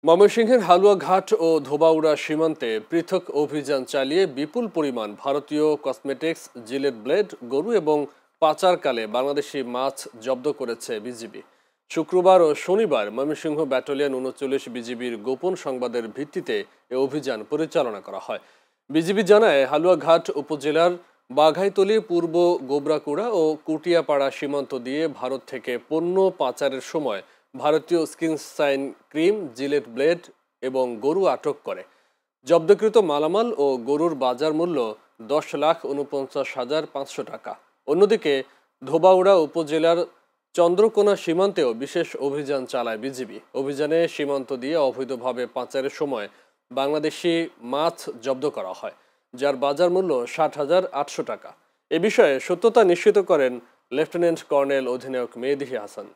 ময়মনসিংহের হালুয়াঘাট ও ধোবাউড়া সীমান্তে পৃথক অভিযান চালিয়ে বিপুল পরিমাণ ভারতীয় কসমেটিক্স, জিলেট ব্লেড, গরু এবং পাচারকালে বাংলাদেশি মাছ জব্দ করেছে বিজিবি। শুক্রবার ও শনিবার ময়মনসিংহ ব্যাটালিয়ন ৩৯ বিজিবির গোপন সংবাদের ভিত্তিতে এ অভিযান পরিচালনা করা হয়। বিজিবি জানায়, হালুয়াঘাট উপজেলার বাঘাইতলী, পূর্ব গোবরাকুড়া ও কুটিয়াপাড়া সীমান্ত দিয়ে ভারত থেকে পণ্য পাচারের সময় ভারতীয় স্কিন সাইন ক্রিম, জিলেট ব্লেড এবং গরু আটক করে। জব্দকৃত মালামাল ও গরুর বাজার মূল্য ১০,৪৯,৫০০ টাকা। অন্যদিকে ধোবাউড়া উপজেলার চন্দ্রকোনা সীমান্তেও বিশেষ অভিযান চালায় বিজিবি। অভিযানে সীমান্ত দিয়ে অবৈধভাবে পাচারের সময় বাংলাদেশি মাছ জব্দ করা হয়, যার বাজার মূল্য ৬০,৮০০ টাকা। এ বিষয়ে সত্যতা নিশ্চিত করেন লেফটেন্যান্ট কর্নেল অধিনায়ক মেহেদী হাসান।